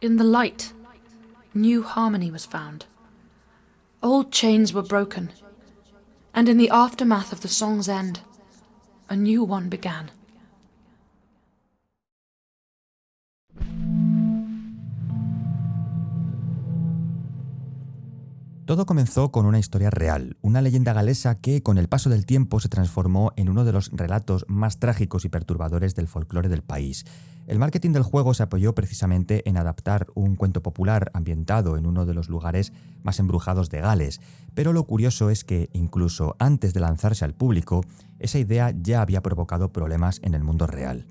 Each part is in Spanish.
In the light, new harmony was found. Old chains were broken, and in the aftermath of the song's end, a new one began. Todo comenzó con una historia real, una leyenda galesa que con el paso del tiempo se transformó en uno de los relatos más trágicos y perturbadores del folclore del país. El marketing del juego se apoyó precisamente en adaptar un cuento popular ambientado en uno de los lugares más embrujados de Gales, pero lo curioso es que incluso antes de lanzarse al público, esa idea ya había provocado problemas en el mundo real.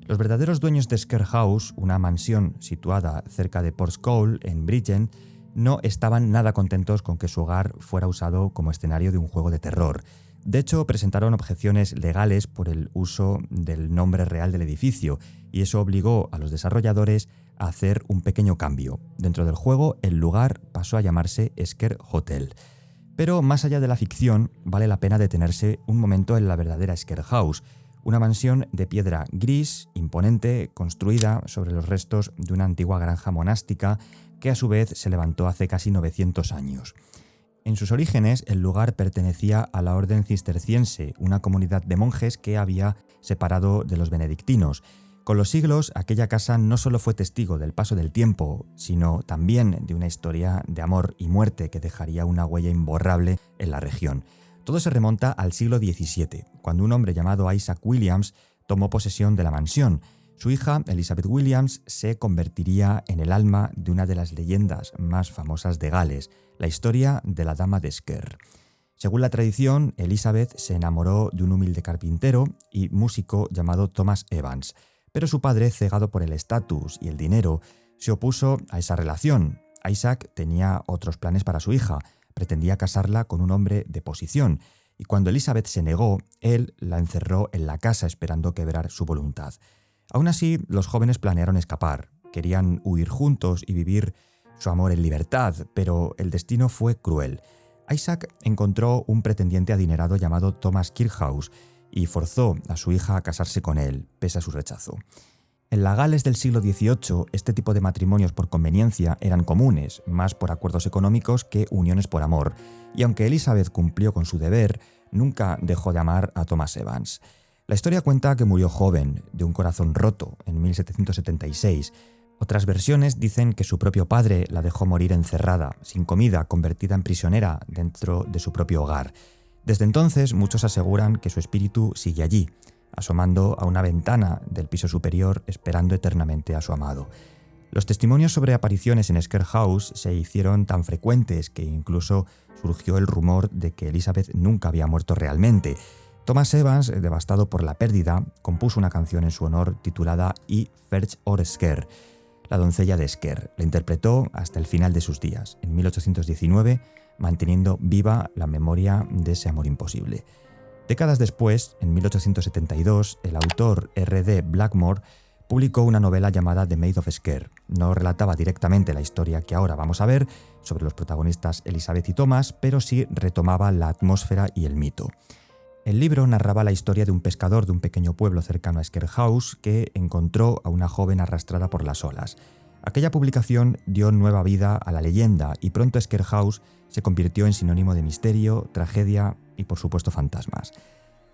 Los verdaderos dueños de Scare House, una mansión situada cerca de Porthcawl, en Bridgend, no estaban nada contentos con que su hogar fuera usado como escenario de un juego de terror. De hecho, presentaron objeciones legales por el uso del nombre real del edificio, y eso obligó a los desarrolladores a hacer un pequeño cambio. Dentro del juego, el lugar pasó a llamarse Scare Hotel. Pero más allá de la ficción, vale la pena detenerse un momento en la verdadera Scare House, una mansión de piedra gris, imponente, construida sobre los restos de una antigua granja monástica que a su vez se levantó hace casi 900 años. En sus orígenes, el lugar pertenecía a la orden cisterciense, una comunidad de monjes que había separado de los benedictinos. Con los siglos, aquella casa no solo fue testigo del paso del tiempo, sino también de una historia de amor y muerte que dejaría una huella imborrable en la región. Todo se remonta al siglo XVII, cuando un hombre llamado Isaac Williams tomó posesión de la mansión. Su hija, Elizabeth Williams, se convertiría en el alma de una de las leyendas más famosas de Gales, la historia de la Dama de Scare. Según la tradición, Elizabeth se enamoró de un humilde carpintero y músico llamado Thomas Evans, pero su padre, cegado por el estatus y el dinero, se opuso a esa relación. Isaac tenía otros planes para su hija, pretendía casarla con un hombre de posición, y cuando Elizabeth se negó, él la encerró en la casa esperando quebrar su voluntad. Aún así, los jóvenes planearon escapar, querían huir juntos y vivir su amor en libertad, pero el destino fue cruel. Isaac encontró un pretendiente adinerado llamado Thomas Kirkhouse y forzó a su hija a casarse con él, pese a su rechazo. En la Gales del siglo XVIII, este tipo de matrimonios por conveniencia eran comunes, más por acuerdos económicos que uniones por amor, y aunque Elizabeth cumplió con su deber, nunca dejó de amar a Thomas Evans. La historia cuenta que murió joven, de un corazón roto, en 1776. Otras versiones dicen que su propio padre la dejó morir encerrada, sin comida, convertida en prisionera dentro de su propio hogar. Desde entonces, muchos aseguran que su espíritu sigue allí, asomando a una ventana del piso superior, esperando eternamente a su amado. Los testimonios sobre apariciones en Scare House se hicieron tan frecuentes que incluso surgió el rumor de que Elizabeth nunca había muerto realmente. Thomas Evans, devastado por la pérdida, compuso una canción en su honor titulada I Ferch or Scare, la doncella de Scare. La interpretó hasta el final de sus días, en 1819, manteniendo viva la memoria de ese amor imposible. Décadas después, en 1872, el autor R.D. Blackmore publicó una novela llamada The Maid of Scare. No relataba directamente la historia que ahora vamos a ver sobre los protagonistas Elizabeth y Thomas, pero sí retomaba la atmósfera y el mito. El libro narraba la historia de un pescador de un pequeño pueblo cercano a Scare House que encontró a una joven arrastrada por las olas. Aquella publicación dio nueva vida a la leyenda y pronto Scare House se convirtió en sinónimo de misterio, tragedia y por supuesto fantasmas.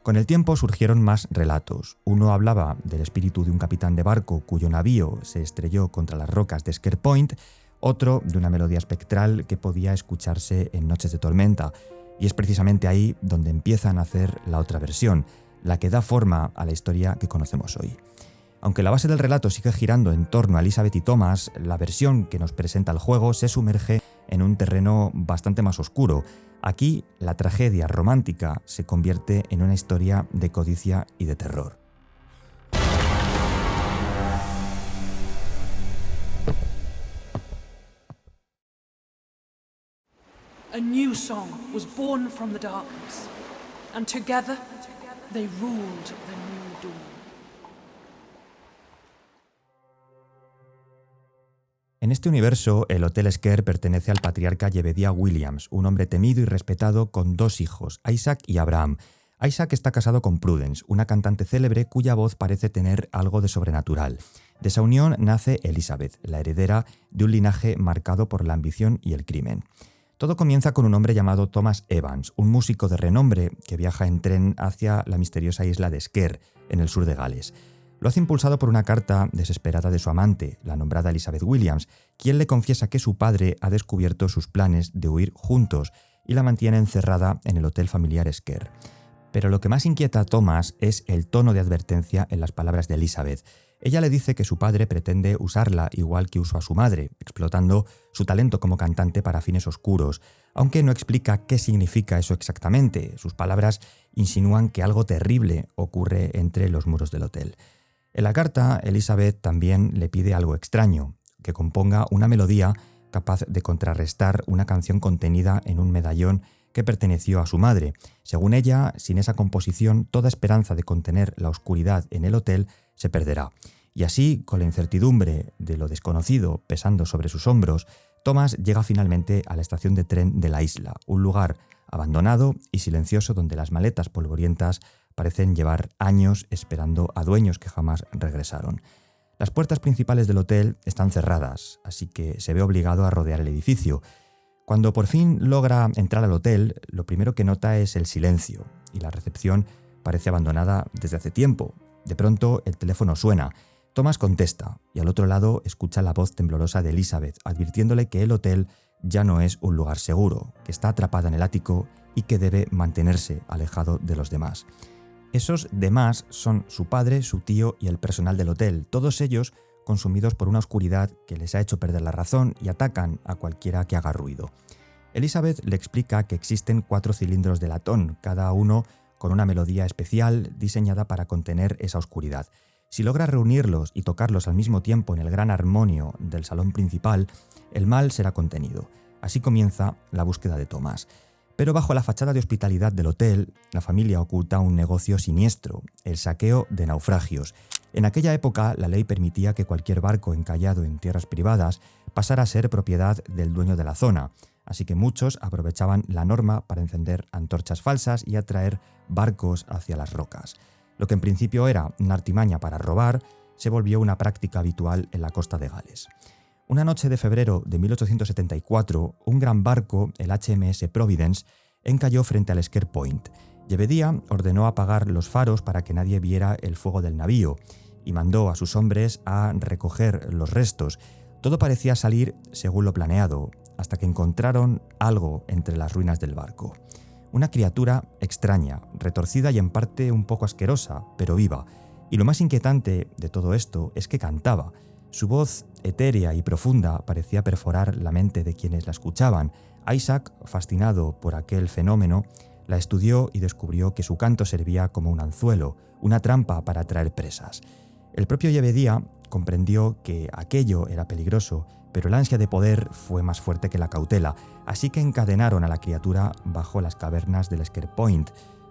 Con el tiempo surgieron más relatos. Uno hablaba del espíritu de un capitán de barco cuyo navío se estrelló contra las rocas de Scare Point, otro de una melodía espectral que podía escucharse en noches de tormenta. Y es precisamente ahí donde empieza a nacer la otra versión, la que da forma a la historia que conocemos hoy. Aunque la base del relato sigue girando en torno a Elizabeth y Thomas, la versión que nos presenta el juego se sumerge en un terreno bastante más oscuro. Aquí, la tragedia romántica se convierte en una historia de codicia y de terror. A new song was born from the darkness, and together they ruled the new dawn. En este universo, el Hotel Scare pertenece al patriarca Jebediah Williams, un hombre temido y respetado con dos hijos, Isaac y Abraham. Isaac está casado con Prudence, una cantante célebre cuya voz parece tener algo de sobrenatural. De esa unión nace Elizabeth, la heredera de un linaje marcado por la ambición y el crimen. Todo comienza con un hombre llamado Thomas Evans, un músico de renombre que viaja en tren hacia la misteriosa isla de Sker, en el sur de Gales. Lo hace impulsado por una carta desesperada de su amante, la nombrada Elizabeth Williams, quien le confiesa que su padre ha descubierto sus planes de huir juntos y la mantiene encerrada en el hotel familiar Sker. Pero lo que más inquieta a Thomas es el tono de advertencia en las palabras de Elizabeth. Ella le dice que su padre pretende usarla igual que usó a su madre, explotando su talento como cantante para fines oscuros, aunque no explica qué significa eso exactamente. Sus palabras insinúan que algo terrible ocurre entre los muros del hotel. En la carta, Elizabeth también le pide algo extraño, que componga una melodía capaz de contrarrestar una canción contenida en un medallón que perteneció a su madre. Según ella, sin esa composición, toda esperanza de contener la oscuridad en el hotel se perderá. Y así, con la incertidumbre de lo desconocido pesando sobre sus hombros, Thomas llega finalmente a la estación de tren de la isla, un lugar abandonado y silencioso donde las maletas polvorientas parecen llevar años esperando a dueños que jamás regresaron. Las puertas principales del hotel están cerradas, así que se ve obligado a rodear el edificio. Cuando por fin logra entrar al hotel, lo primero que nota es el silencio, y la recepción parece abandonada desde hace tiempo. De pronto el teléfono suena. Thomas contesta, y al otro lado escucha la voz temblorosa de Elizabeth, advirtiéndole que el hotel ya no es un lugar seguro, que está atrapada en el ático y que debe mantenerse alejado de los demás. Esos demás son su padre, su tío y el personal del hotel, todos ellos consumidos por una oscuridad que les ha hecho perder la razón y atacan a cualquiera que haga ruido. Elizabeth le explica que existen 4 cilindros de latón, cada uno con una melodía especial diseñada para contener esa oscuridad. Si logra reunirlos y tocarlos al mismo tiempo en el gran armonio del salón principal, el mal será contenido. Así comienza la búsqueda de Thomas. Pero bajo la fachada de hospitalidad del hotel, la familia oculta un negocio siniestro, el saqueo de naufragios. En aquella época, la ley permitía que cualquier barco encallado en tierras privadas pasara a ser propiedad del dueño de la zona, así que muchos aprovechaban la norma para encender antorchas falsas y atraer barcos hacia las rocas. Lo que en principio era una artimaña para robar, se volvió una práctica habitual en la costa de Gales. Una noche de febrero de 1874, un gran barco, el HMS Providence, encalló frente al Sker Point. Jebediah ordenó apagar los faros para que nadie viera el fuego del navío y mandó a sus hombres a recoger los restos. Todo parecía salir según lo planeado, hasta que encontraron algo entre las ruinas del barco. Una criatura extraña, retorcida y en parte un poco asquerosa, pero viva. Y lo más inquietante de todo esto es que cantaba. Su voz etérea y profunda parecía perforar la mente de quienes la escuchaban. Isaac, fascinado por aquel fenómeno, la estudió y descubrió que su canto servía como un anzuelo, una trampa para atraer presas. El propio Jebediah comprendió que aquello era peligroso, pero el ansia de poder fue más fuerte que la cautela, así que encadenaron a la criatura bajo las cavernas del Sker Point,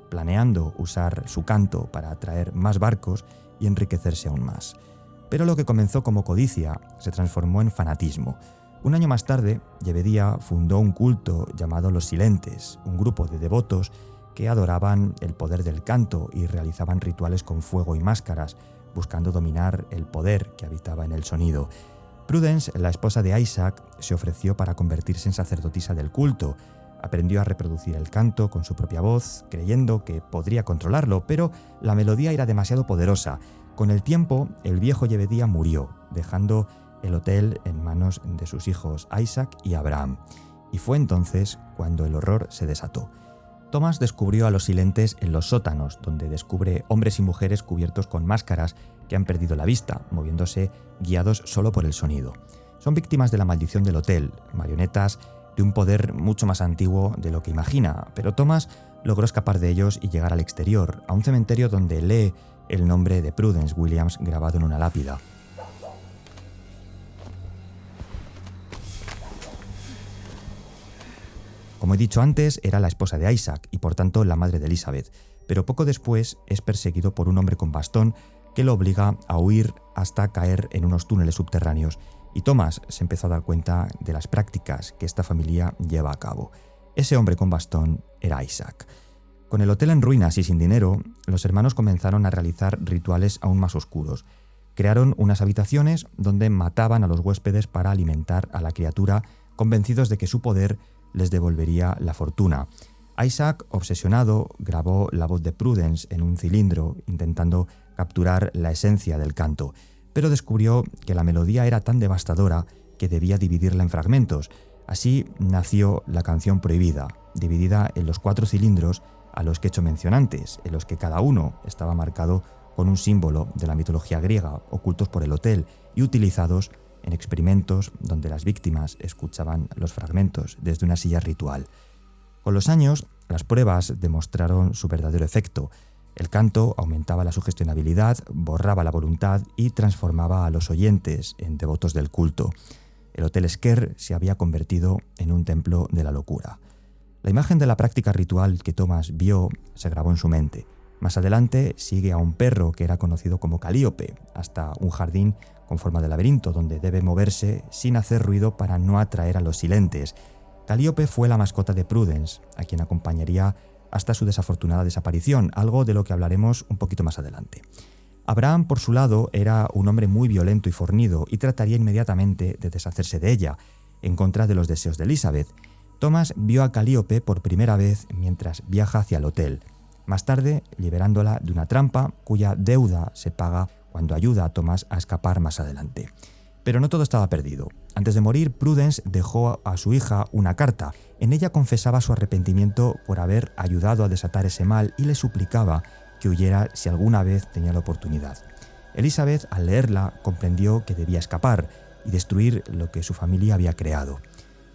planeando usar su canto para atraer más barcos y enriquecerse aún más. Pero lo que comenzó como codicia se transformó en fanatismo. Un año más tarde, Jebediah fundó un culto llamado Los Silentes, un grupo de devotos que adoraban el poder del canto y realizaban rituales con fuego y máscaras, buscando dominar el poder que habitaba en el sonido. Prudence, la esposa de Isaac, se ofreció para convertirse en sacerdotisa del culto. Aprendió a reproducir el canto con su propia voz, creyendo que podría controlarlo, pero la melodía era demasiado poderosa. Con el tiempo, el viejo Jebediah murió, dejando el hotel en manos de sus hijos Isaac y Abraham. Y fue entonces cuando el horror se desató. Thomas descubrió a los silentes en los sótanos, donde descubre hombres y mujeres cubiertos con máscaras que han perdido la vista, moviéndose guiados solo por el sonido. Son víctimas de la maldición del hotel, marionetas de un poder mucho más antiguo de lo que imagina, pero Thomas logró escapar de ellos y llegar al exterior, a un cementerio donde lee el nombre de Prudence Williams grabado en una lápida. Como he dicho antes, era la esposa de Isaac y por tanto la madre de Elizabeth, pero poco después es perseguido por un hombre con bastón que lo obliga a huir hasta caer en unos túneles subterráneos, y Thomas se empezó a dar cuenta de las prácticas que esta familia lleva a cabo. Ese hombre con bastón era Isaac. Con el hotel en ruinas y sin dinero, los hermanos comenzaron a realizar rituales aún más oscuros. Crearon unas habitaciones donde mataban a los huéspedes para alimentar a la criatura, convencidos de que su poder les devolvería la fortuna. Isaac, obsesionado, grabó la voz de Prudence en un cilindro, intentando capturar la esencia del canto, pero descubrió que la melodía era tan devastadora que debía dividirla en fragmentos. Así nació la canción prohibida, dividida en los 4 cilindros a los que he hecho mención antes, en los que cada uno estaba marcado con un símbolo de la mitología griega, ocultos por el hotel y utilizados en experimentos donde las víctimas escuchaban los fragmentos desde una silla ritual. Con los años, las pruebas demostraron su verdadero efecto. El canto aumentaba la sugestionabilidad, borraba la voluntad y transformaba a los oyentes en devotos del culto. El Hotel Sker se había convertido en un templo de la locura. La imagen de la práctica ritual que Thomas vio se grabó en su mente. Más adelante sigue a un perro que era conocido como Calíope, hasta un jardín con forma de laberinto donde debe moverse sin hacer ruido para no atraer a los silentes. Calíope fue la mascota de Prudence, a quien acompañaría hasta su desafortunada desaparición, algo de lo que hablaremos un poquito más adelante. Abraham, por su lado, era un hombre muy violento y fornido y trataría inmediatamente de deshacerse de ella, en contra de los deseos de Elizabeth. Thomas vio a Calíope por primera vez mientras viaja hacia el hotel, más tarde liberándola de una trampa cuya deuda se paga cuando ayuda a Thomas a escapar más adelante. Pero no todo estaba perdido. Antes de morir, Prudence dejó a su hija una carta. En ella confesaba su arrepentimiento por haber ayudado a desatar ese mal y le suplicaba que huyera si alguna vez tenía la oportunidad. Elizabeth, al leerla, comprendió que debía escapar y destruir lo que su familia había creado.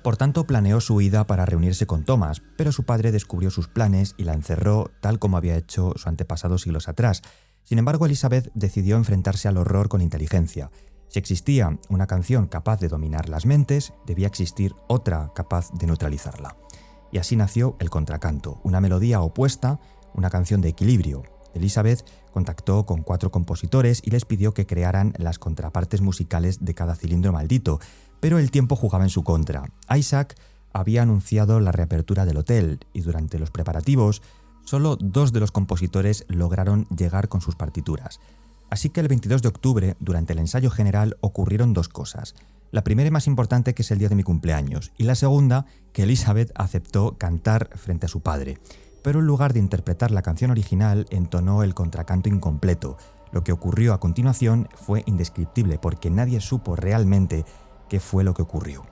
Por tanto, planeó su huida para reunirse con Thomas, pero su padre descubrió sus planes y la encerró tal como había hecho su antepasado siglos atrás. Sin embargo, Elizabeth decidió enfrentarse al horror con inteligencia. Si existía una canción capaz de dominar las mentes, debía existir otra capaz de neutralizarla. Y así nació el contracanto, una melodía opuesta, una canción de equilibrio. Elizabeth contactó con 4 compositores y les pidió que crearan las contrapartes musicales de cada cilindro maldito, pero el tiempo jugaba en su contra. Isaac había anunciado la reapertura del hotel y durante los preparativos, solo 2 de los compositores lograron llegar con sus partituras. Así que el 22 de octubre, durante el ensayo general, ocurrieron 2 cosas. La primera y más importante, que es el día de mi cumpleaños, y la segunda, que Elizabeth aceptó cantar frente a su padre. Pero en lugar de interpretar la canción original, entonó el contracanto incompleto. Lo que ocurrió a continuación fue indescriptible porque nadie supo realmente qué fue lo que ocurrió.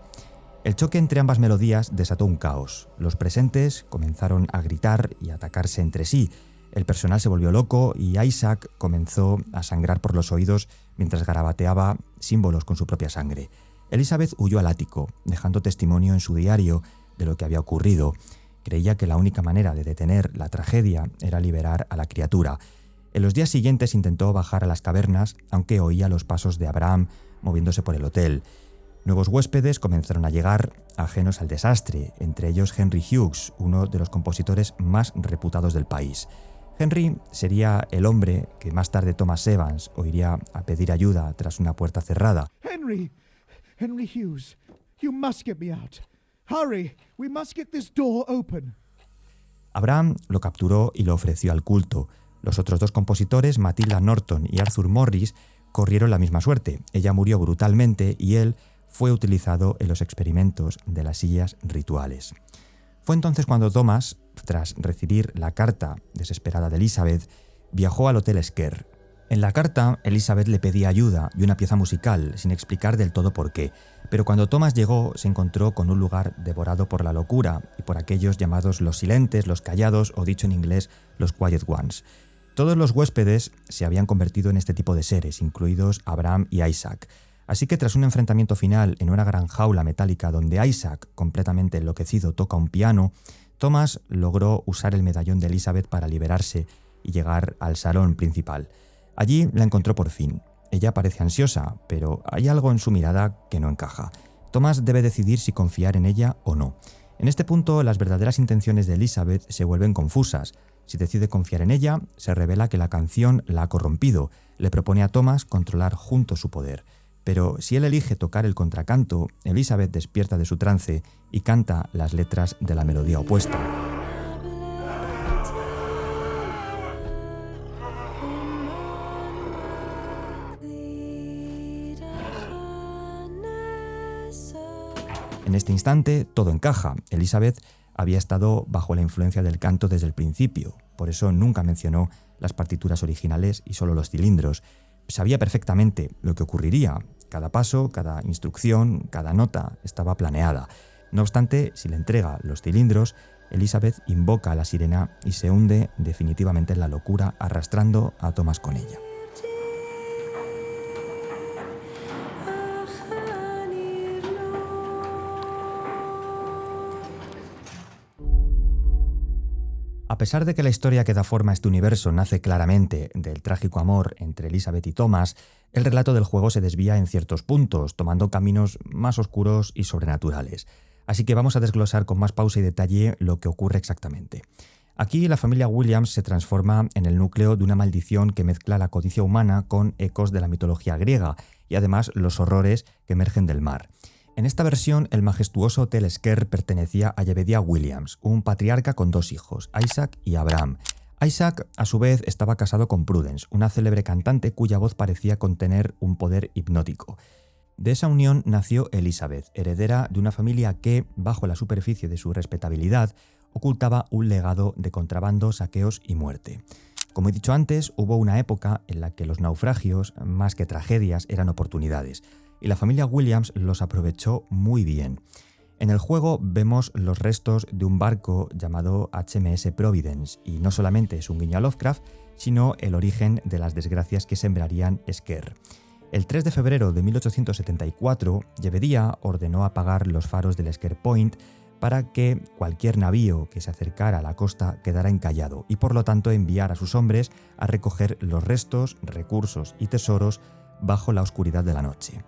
El choque entre ambas melodías desató un caos. Los presentes comenzaron a gritar y a atacarse entre sí. El personal se volvió loco y Isaac comenzó a sangrar por los oídos mientras garabateaba símbolos con su propia sangre. Elizabeth huyó al ático, dejando testimonio en su diario de lo que había ocurrido. Creía que la única manera de detener la tragedia era liberar a la criatura. En los días siguientes intentó bajar a las cavernas, aunque oía los pasos de Abraham moviéndose por el hotel. Nuevos huéspedes comenzaron a llegar, ajenos al desastre, entre ellos Henry Hughes, uno de los compositores más reputados del país. Henry sería el hombre que más tarde Thomas Evans oiría a pedir ayuda tras una puerta cerrada. Henry Hughes, you must get me out. Hurry, we must get this door open. Abraham lo capturó y lo ofreció al culto. Los otros 2 compositores, Matilda Norton y Arthur Morris, corrieron la misma suerte. Ella murió brutalmente y él fue utilizado en los experimentos de las sillas rituales. Fue entonces cuando Thomas, tras recibir la carta desesperada de Elizabeth, viajó al Hotel Sker. En la carta, Elizabeth le pedía ayuda y una pieza musical, sin explicar del todo por qué. Pero cuando Thomas llegó, se encontró con un lugar devorado por la locura y por aquellos llamados los silentes, los callados o, dicho en inglés, los quiet ones. Todos los huéspedes se habían convertido en este tipo de seres, incluidos Abraham y Isaac. Así que tras un enfrentamiento final en una gran jaula metálica donde Isaac, completamente enloquecido, toca un piano, Thomas logró usar el medallón de Elizabeth para liberarse y llegar al salón principal. Allí la encontró por fin. Ella parece ansiosa, pero hay algo en su mirada que no encaja. Thomas debe decidir si confiar en ella o no. En este punto, las verdaderas intenciones de Elizabeth se vuelven confusas. Si decide confiar en ella, se revela que la canción la ha corrompido. Le propone a Thomas controlar juntos su poder. Pero si él elige tocar el contracanto, Elizabeth despierta de su trance y canta las letras de la melodía opuesta. En este instante todo encaja. Elizabeth había estado bajo la influencia del canto desde el principio, por eso nunca mencionó las partituras originales y solo los cilindros. Sabía perfectamente lo que ocurriría. Cada paso, cada instrucción, cada nota estaba planeada. No obstante, si le entrega los cilindros, Elizabeth invoca a la sirena y se hunde definitivamente en la locura, arrastrando a Thomas con ella. A pesar de que la historia que da forma a este universo nace claramente del trágico amor entre Elizabeth y Thomas, el relato del juego se desvía en ciertos puntos, tomando caminos más oscuros y sobrenaturales. Así que vamos a desglosar con más pausa y detalle lo que ocurre exactamente. Aquí la familia Williams se transforma en el núcleo de una maldición que mezcla la codicia humana con ecos de la mitología griega y además los horrores que emergen del mar. En esta versión, el majestuoso Hotel Sker pertenecía a Jebediah Williams, un patriarca con 2 hijos, Isaac y Abraham. Isaac, a su vez, estaba casado con Prudence, una célebre cantante cuya voz parecía contener un poder hipnótico. De esa unión nació Elizabeth, heredera de una familia que, bajo la superficie de su respetabilidad, ocultaba un legado de contrabando, saqueos y muerte. Como he dicho antes, hubo una época en la que los naufragios, más que tragedias, eran oportunidades, y la familia Williams los aprovechó muy bien. En el juego vemos los restos de un barco llamado HMS Providence, y no solamente es un guiño a Lovecraft, sino el origen de las desgracias que sembrarían Sker. El 3 de febrero de 1874, Jebediah ordenó apagar los faros del Sker Point para que cualquier navío que se acercara a la costa quedara encallado y por lo tanto enviar a sus hombres a recoger los restos, recursos y tesoros bajo la oscuridad de la noche.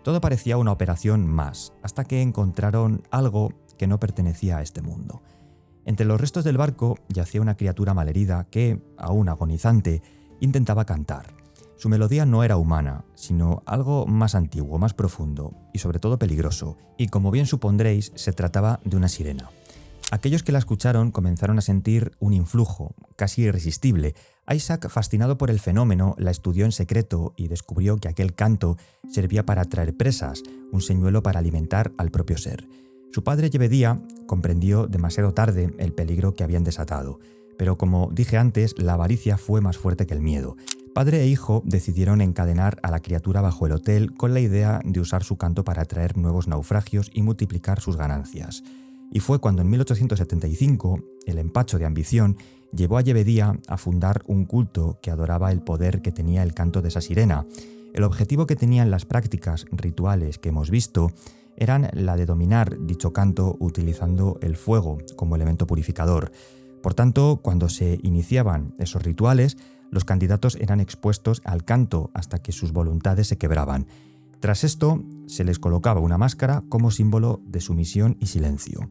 Todo parecía una operación más, hasta que encontraron algo que no pertenecía a este mundo. Entre los restos del barco yacía una criatura malherida que, aún agonizante, intentaba cantar. Su melodía no era humana, sino algo más antiguo, más profundo y sobre todo peligroso, y como bien supondréis, se trataba de una sirena. Aquellos que la escucharon comenzaron a sentir un influjo, casi irresistible. Isaac, fascinado por el fenómeno, la estudió en secreto y descubrió que aquel canto servía para atraer presas, un señuelo para alimentar al propio ser. Su padre Jebediah comprendió demasiado tarde el peligro que habían desatado, pero como dije antes, la avaricia fue más fuerte que el miedo. Padre e hijo decidieron encadenar a la criatura bajo el hotel con la idea de usar su canto para atraer nuevos naufragios y multiplicar sus ganancias. Y fue cuando en 1875 el empacho de ambición llevó a Jebediah a fundar un culto que adoraba el poder que tenía el canto de esa sirena. El objetivo que tenían las prácticas rituales que hemos visto eran la de dominar dicho canto utilizando el fuego como elemento purificador. Por tanto, cuando se iniciaban esos rituales, los candidatos eran expuestos al canto hasta que sus voluntades se quebraban. Tras esto, se les colocaba una máscara como símbolo de sumisión y silencio.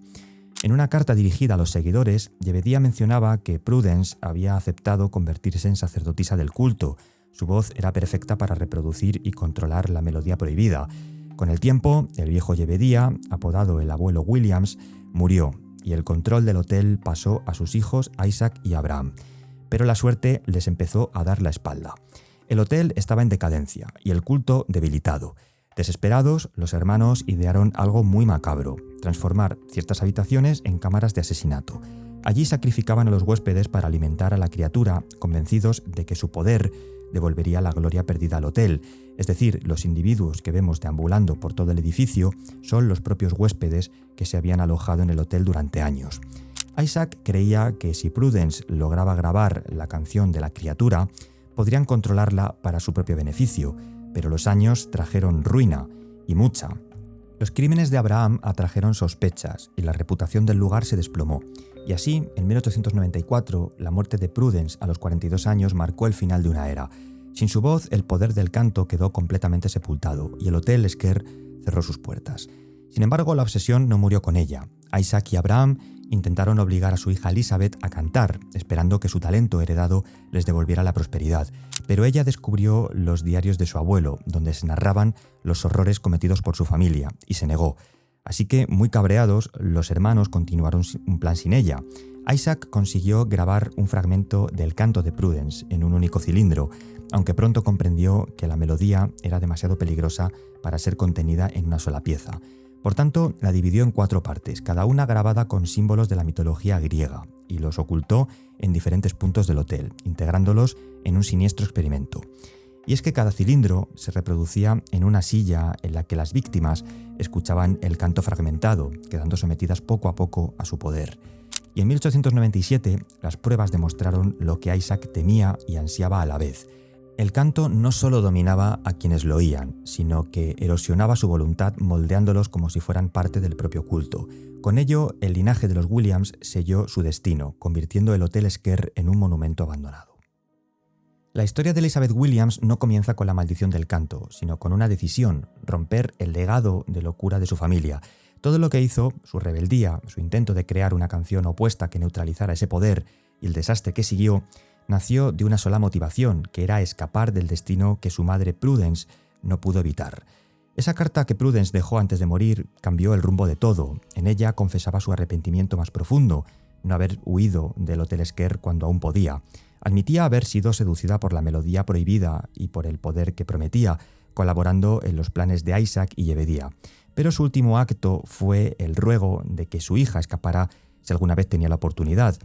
En una carta dirigida a los seguidores, Jebediah mencionaba que Prudence había aceptado convertirse en sacerdotisa del culto. Su voz era perfecta para reproducir y controlar la melodía prohibida. Con el tiempo, el viejo Jebediah, apodado el abuelo Williams, murió y el control del hotel pasó a sus hijos Isaac y Abraham. Pero la suerte les empezó a dar la espalda. El hotel estaba en decadencia y el culto debilitado. Desesperados, los hermanos idearon algo muy macabro: transformar ciertas habitaciones en cámaras de asesinato. Allí sacrificaban a los huéspedes para alimentar a la criatura, convencidos de que su poder devolvería la gloria perdida al hotel. Es decir, los individuos que vemos deambulando por todo el edificio son los propios huéspedes que se habían alojado en el hotel durante años. Isaac creía que si Prudence lograba grabar la canción de la criatura, podrían controlarla para su propio beneficio, pero los años trajeron ruina, y mucha. Los crímenes de Abraham atrajeron sospechas y la reputación del lugar se desplomó. Y así, en 1894, la muerte de Prudence a los 42 años marcó el final de una era. Sin su voz, el poder del canto quedó completamente sepultado y el Hotel Sker cerró sus puertas. Sin embargo, la obsesión no murió con ella. Isaac y Abraham intentaron obligar a su hija Elizabeth a cantar, esperando que su talento heredado les devolviera la prosperidad, pero ella descubrió los diarios de su abuelo, donde se narraban los horrores cometidos por su familia, y se negó. Así que, muy cabreados, los hermanos continuaron un plan sin ella. Isaac consiguió grabar un fragmento del canto de Prudence en un único cilindro, aunque pronto comprendió que la melodía era demasiado peligrosa para ser contenida en una sola pieza. Por tanto, la dividió en 4 partes, cada una grabada con símbolos de la mitología griega, y los ocultó en diferentes puntos del hotel, integrándolos en un siniestro experimento. Y es que cada cilindro se reproducía en una silla en la que las víctimas escuchaban el canto fragmentado, quedando sometidas poco a poco a su poder. Y en 1897 las pruebas demostraron lo que Isaac temía y ansiaba a la vez. El canto no solo dominaba a quienes lo oían, sino que erosionaba su voluntad moldeándolos como si fueran parte del propio culto. Con ello, el linaje de los Williams selló su destino, convirtiendo el Hotel Sker en un monumento abandonado. La historia de Elizabeth Williams no comienza con la maldición del canto, sino con una decisión: romper el legado de locura de su familia. Todo lo que hizo, su rebeldía, su intento de crear una canción opuesta que neutralizara ese poder y el desastre que siguió, nació de una sola motivación, que era escapar del destino que su madre Prudence no pudo evitar. Esa carta que Prudence dejó antes de morir cambió el rumbo de todo. En ella confesaba su arrepentimiento más profundo, no haber huido del Hotel Sker cuando aún podía. Admitía haber sido seducida por la melodía prohibida y por el poder que prometía, colaborando en los planes de Isaac y Jebediah. Pero su último acto fue el ruego de que su hija escapara si alguna vez tenía la oportunidad.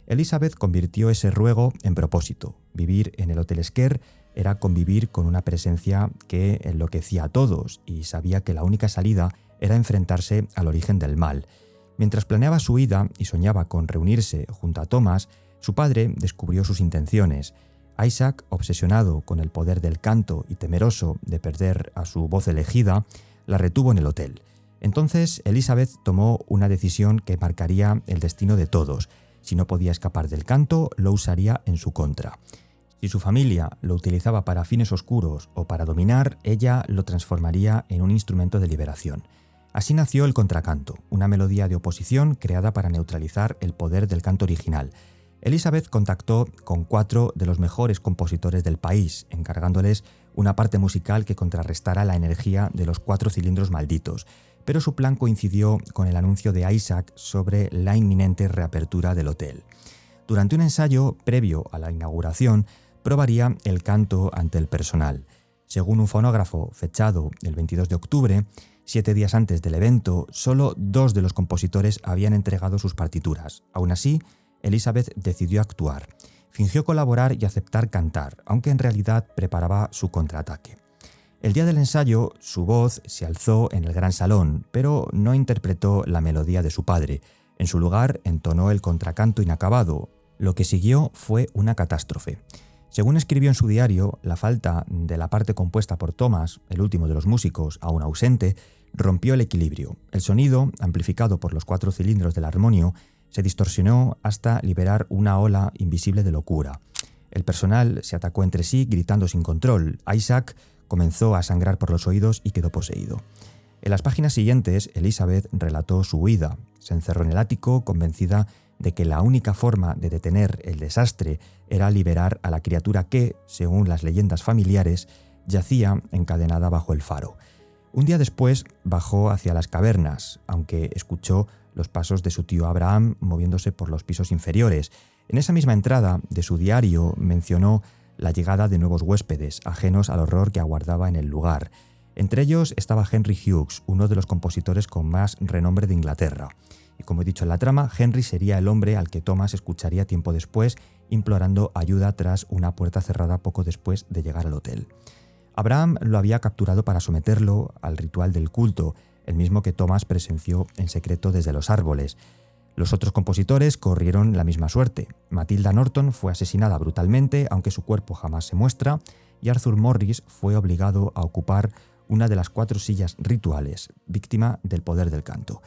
Elizabeth convirtió ese ruego en propósito. Vivir en el Hotel Sker era convivir con una presencia que enloquecía a todos, y sabía que la única salida era enfrentarse al origen del mal. Mientras planeaba su huida y soñaba con reunirse junto a Thomas, su padre descubrió sus intenciones. Isaac, obsesionado con el poder del canto y temeroso de perder a su voz elegida, la retuvo en el hotel. Entonces Elizabeth tomó una decisión que marcaría el destino de todos. Si no podía escapar del canto, lo usaría en su contra. Si su familia lo utilizaba para fines oscuros o para dominar, ella lo transformaría en un instrumento de liberación. Así nació el contracanto, una melodía de oposición creada para neutralizar el poder del canto original. Elizabeth contactó con 4 de los mejores compositores del país, encargándoles una parte musical que contrarrestara la energía de los 4 cilindros malditos, pero su plan coincidió con el anuncio de Isaac sobre la inminente reapertura del hotel. Durante un ensayo previo a la inauguración, probaría el canto ante el personal. Según un fonógrafo fechado el 22 de octubre, 7 días antes del evento, solo 2 de los compositores habían entregado sus partituras. Aún así, Elizabeth decidió actuar. Fingió colaborar y aceptar cantar, aunque en realidad preparaba su contraataque. El día del ensayo, su voz se alzó en el gran salón, pero no interpretó la melodía de su padre. En su lugar, entonó el contracanto inacabado. Lo que siguió fue una catástrofe. Según escribió en su diario, la falta de la parte compuesta por Thomas, el último de los músicos, aún ausente, rompió el equilibrio. El sonido, amplificado por los 4 cilindros del armonio, se distorsionó hasta liberar una ola invisible de locura. El personal se atacó entre sí, gritando sin control. Isaac comenzó a sangrar por los oídos y quedó poseído. En las páginas siguientes, Elizabeth relató su huida. Se encerró en el ático, convencida de que la única forma de detener el desastre era liberar a la criatura que, según las leyendas familiares, yacía encadenada bajo el faro. Un día después bajó hacia las cavernas, aunque escuchó los pasos de su tío Abraham moviéndose por los pisos inferiores. En esa misma entrada de su diario mencionó la llegada de nuevos huéspedes, ajenos al horror que aguardaba en el lugar. Entre ellos estaba Henry Hughes, uno de los compositores con más renombre de Inglaterra. Y como he dicho en la trama, Henry sería el hombre al que Thomas escucharía tiempo después, implorando ayuda tras una puerta cerrada poco después de llegar al hotel. Abraham lo había capturado para someterlo al ritual del culto, el mismo que Thomas presenció en secreto desde los árboles. Los otros compositores corrieron la misma suerte. Matilda Norton fue asesinada brutalmente, aunque su cuerpo jamás se muestra, y Arthur Morris fue obligado a ocupar una de las 4 sillas rituales, víctima del poder del canto.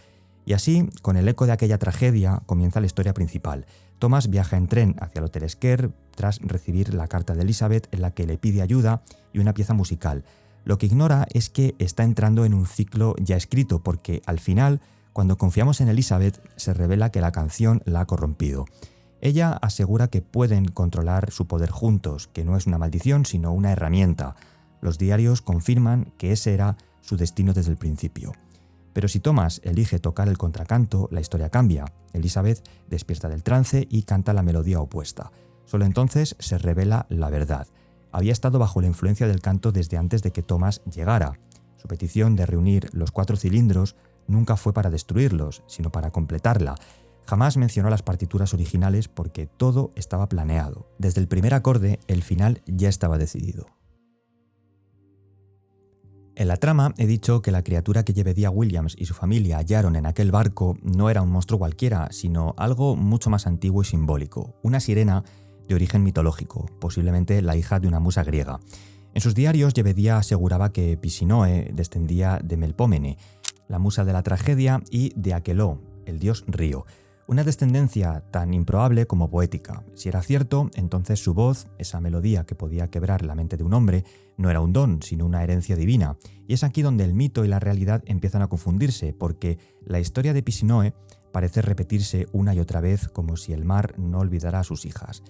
Y así, con el eco de aquella tragedia, comienza la historia principal. Thomas viaja en tren hacia el Hotel Sker tras recibir la carta de Elizabeth en la que le pide ayuda y una pieza musical. Lo que ignora es que está entrando en un ciclo ya escrito, porque al final, cuando confiamos en Elizabeth, se revela que la canción la ha corrompido. Ella asegura que pueden controlar su poder juntos, que no es una maldición sino una herramienta. Los diarios confirman que ese era su destino desde el principio. Pero si Thomas elige tocar el contracanto, la historia cambia. Elizabeth despierta del trance y canta la melodía opuesta. Solo entonces se revela la verdad. Había estado bajo la influencia del canto desde antes de que Thomas llegara. Su petición de reunir los 4 cilindros nunca fue para destruirlos, sino para completarla. Jamás mencionó las partituras originales porque todo estaba planeado. Desde el primer acorde, el final ya estaba decidido. En la trama he dicho que la criatura que Jebediah Williams y su familia hallaron en aquel barco no era un monstruo cualquiera, sino algo mucho más antiguo y simbólico, una sirena de origen mitológico, posiblemente la hija de una musa griega. En sus diarios, Jebediah aseguraba que Pisinoe descendía de Melpómene, la musa de la tragedia, y de Aqueloo, el dios río. Una descendencia tan improbable como poética. Si era cierto, entonces su voz, esa melodía que podía quebrar la mente de un hombre, no era un don, sino una herencia divina. Y es aquí donde el mito y la realidad empiezan a confundirse, porque la historia de Pisinoe parece repetirse una y otra vez como si el mar no olvidara a sus hijas.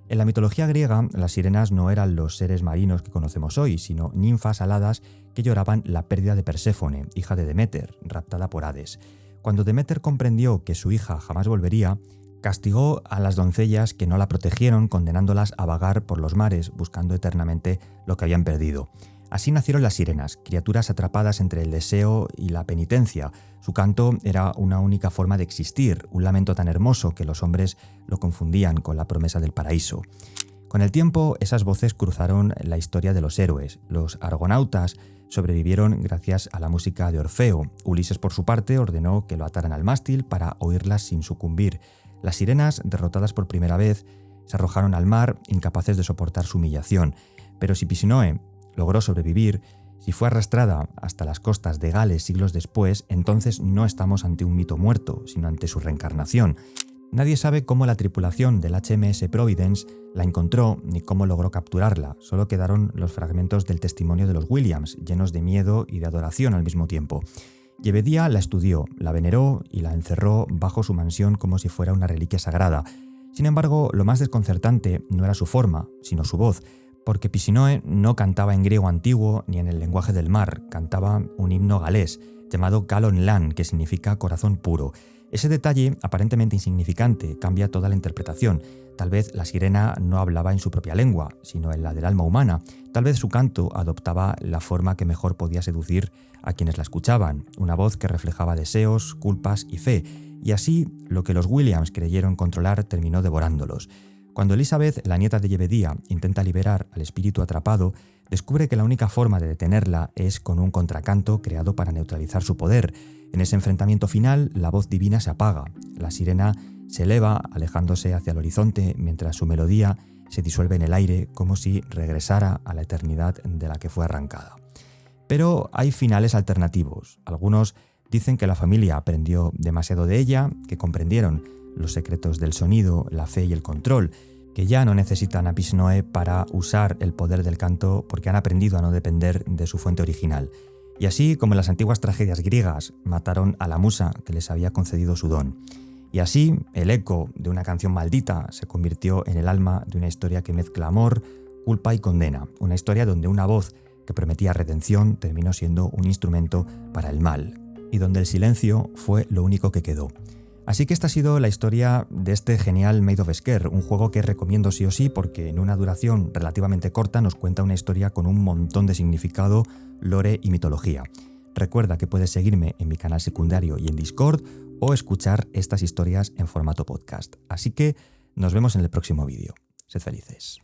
En la mitología griega, las sirenas no eran los seres marinos que conocemos hoy, sino ninfas aladas que lloraban la pérdida de Perséfone, hija de Deméter, raptada por Hades. Cuando Deméter comprendió que su hija jamás volvería, castigó a las doncellas que no la protegieron, condenándolas a vagar por los mares, buscando eternamente lo que habían perdido. Así nacieron las sirenas, criaturas atrapadas entre el deseo y la penitencia. Su canto era una única forma de existir, un lamento tan hermoso que los hombres lo confundían con la promesa del paraíso. Con el tiempo, esas voces cruzaron la historia de los héroes. Los argonautas sobrevivieron gracias a la música de Orfeo. Ulises, por su parte, ordenó que lo ataran al mástil para oírlas sin sucumbir. Las sirenas, derrotadas por primera vez, se arrojaron al mar, incapaces de soportar su humillación. Pero si Pisinoe logró sobrevivir, si fue arrastrada hasta las costas de Gales siglos después, entonces no estamos ante un mito muerto, sino ante su reencarnación. Nadie sabe cómo la tripulación del HMS Providence la encontró ni cómo logró capturarla. Solo quedaron los fragmentos del testimonio de los Williams, llenos de miedo y de adoración al mismo tiempo. Jebediah la estudió, la veneró y la encerró bajo su mansión como si fuera una reliquia sagrada. Sin embargo, lo más desconcertante no era su forma, sino su voz, porque Pisinoe no cantaba en griego antiguo ni en el lenguaje del mar, cantaba un himno galés llamado Kalon Lan, que significa corazón puro. Ese detalle, aparentemente insignificante, cambia toda la interpretación. Tal vez la sirena no hablaba en su propia lengua, sino en la del alma humana. Tal vez su canto adoptaba la forma que mejor podía seducir a quienes la escuchaban, una voz que reflejaba deseos, culpas y fe, y así lo que los Williams creyeron controlar terminó devorándolos. Cuando Elizabeth, la nieta de Jebediah, intenta liberar al espíritu atrapado, descubre que la única forma de detenerla es con un contracanto creado para neutralizar su poder. En ese enfrentamiento final, la voz divina se apaga. La sirena se eleva, alejándose hacia el horizonte, mientras su melodía se disuelve en el aire como si regresara a la eternidad de la que fue arrancada. Pero hay finales alternativos. Algunos dicen que la familia aprendió demasiado de ella, que comprendieron los secretos del sonido, la fe y el control, que ya no necesitan a Pisinoe para usar el poder del canto porque han aprendido a no depender de su fuente original. Y así como en las antiguas tragedias griegas mataron a la musa que les había concedido su don. Y así el eco de una canción maldita se convirtió en el alma de una historia que mezcla amor, culpa y condena. Una historia donde una voz que prometía redención terminó siendo un instrumento para el mal, y donde el silencio fue lo único que quedó. Así que esta ha sido la historia de este genial Maid of Sker, un juego que recomiendo sí o sí porque en una duración relativamente corta nos cuenta una historia con un montón de significado, lore y mitología. Recuerda que puedes seguirme en mi canal secundario y en Discord o escuchar estas historias en formato podcast. Así que nos vemos en el próximo vídeo. Sed felices.